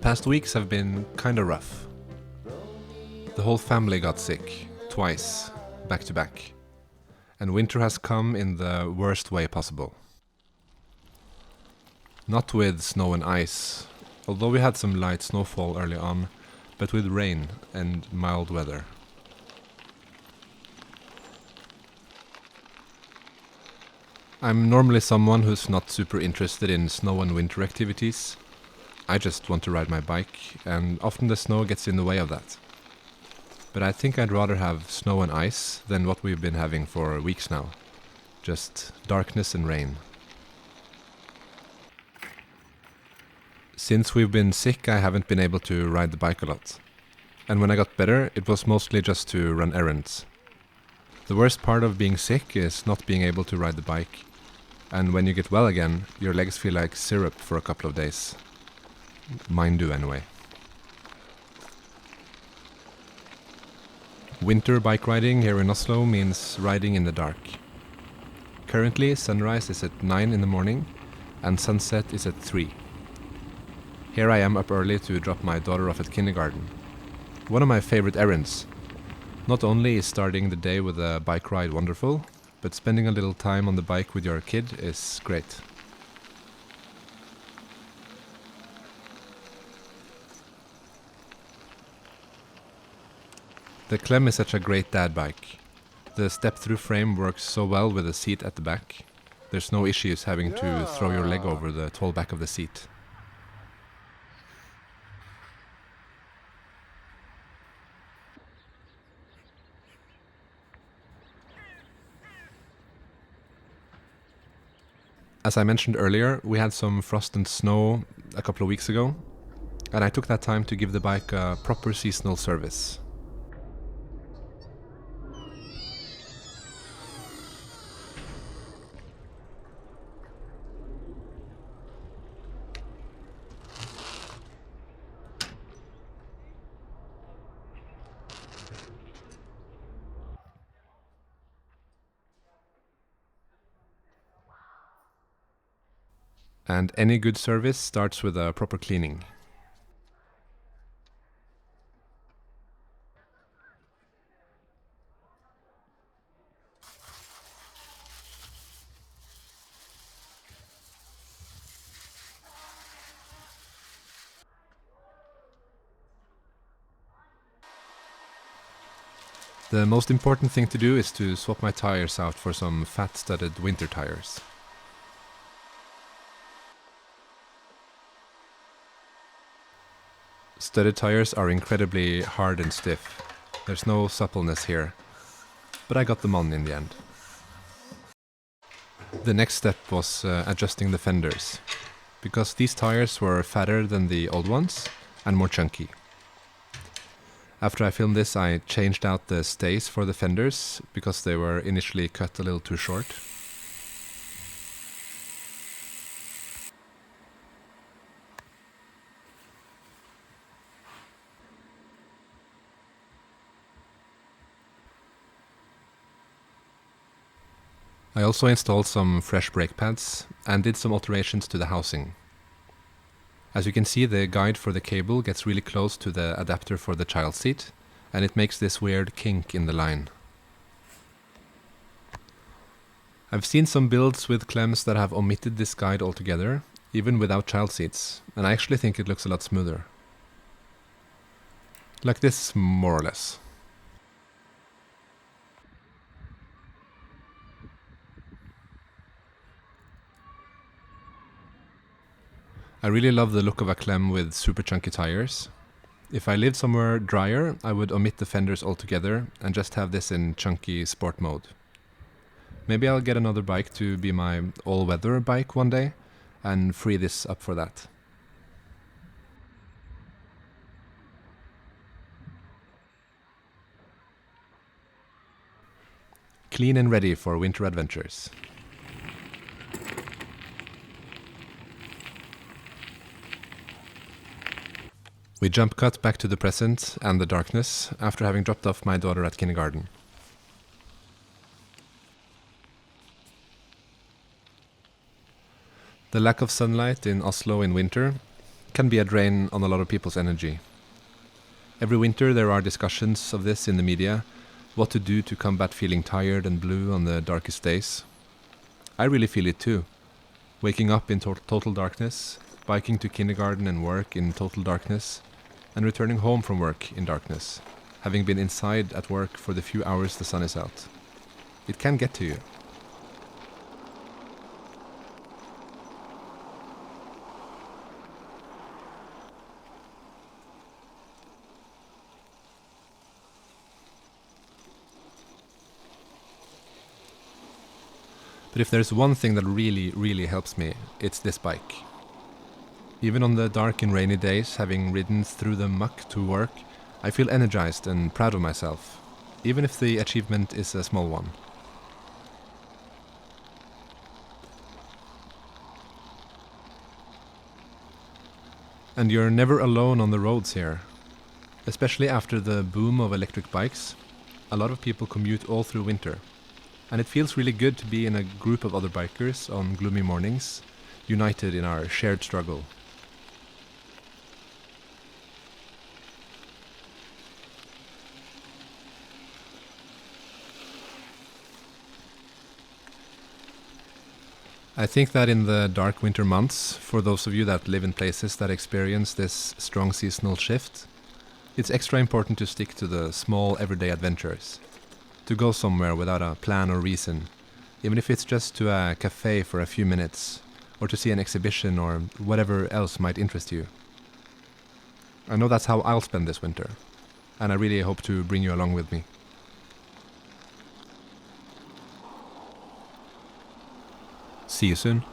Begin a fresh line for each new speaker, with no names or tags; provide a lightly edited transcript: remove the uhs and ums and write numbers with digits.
past weeks have been kinda rough. The whole family got sick, twice, back to back. And winter has come in the worst way possible. Not with snow and ice, although we had some light snowfall early on, but with rain and mild weather. I'm normally someone who's not super interested in snow and winter activities. I just want to ride my bike, and often the snow gets in the way of that. But I think I'd rather have snow and ice than what we've been having for weeks now. Just darkness and rain. Since we've been sick, I haven't been able to ride the bike a lot. And when I got better, it was mostly just to run errands. The worst part of being sick is not being able to ride the bike. And when you get well again, your legs feel like syrup for a couple of days. Mine do anyway. Winter bike riding here in Oslo means riding in the dark. Currently, sunrise is at 9 in the morning and sunset is at 3. Here I am up early to drop my daughter off at kindergarten. One of my favorite errands. Not only is starting the day with a bike ride wonderful, but spending a little time on the bike with your kid is great. The Clem is such a great dad bike. The step-through frame works so well with the seat at the back. There's no issues having to throw your leg over the tall back of the seat. As I mentioned earlier, we had some frost and snow a couple of weeks ago, and I took that time to give the bike a proper seasonal service. And any good service starts with a proper cleaning. The most important thing to do is to swap my tires out for some fat-studded winter tires. Studded tires are incredibly hard and stiff. There's no suppleness here, but I got them on in the end. The next step was adjusting the fenders, because these tires were fatter than the old ones and more chunky. After I filmed this, I changed out the stays for the fenders, because they were initially cut a little too short. I also installed some fresh brake pads and did some alterations to the housing. As you can see, the guide for the cable gets really close to the adapter for the child seat, and it makes this weird kink in the line. I've seen some builds with Clems that have omitted this guide altogether, even without child seats, and I actually think it looks a lot smoother. Like this, more or less. I really love the look of a Clem with super chunky tires. If I lived somewhere drier, I would omit the fenders altogether and just have this in chunky sport mode. Maybe I'll get another bike to be my all-weather bike one day and free this up for that. Clean and ready for winter adventures. We jump cut back to the present and the darkness after having dropped off my daughter at kindergarten. The lack of sunlight in Oslo in winter can be a drain on a lot of people's energy. Every winter there are discussions of this in the media, what to do to combat feeling tired and blue on the darkest days. I really feel it too. Waking up in total darkness, biking to kindergarten and work in total darkness, and returning home from work in darkness, having been inside at work for the few hours the sun is out. It can get to you. But if there's one thing that really helps me, it's this bike. Even on the dark and rainy days, having ridden through the muck to work, I feel energized and proud of myself, even if the achievement is a small one. And you're never alone on the roads here. Especially after the boom of electric bikes, a lot of people commute all through winter. And it feels really good to be in a group of other bikers on gloomy mornings, united in our shared struggle. I think that in the dark winter months, for those of you that live in places that experience this strong seasonal shift, it's extra important to stick to the small everyday adventures. To go somewhere without a plan or reason, even if it's just to a cafe for a few minutes, or to see an exhibition or whatever else might interest you. I know that's how I'll spend this winter, and I really hope to bring you along with me. See you soon.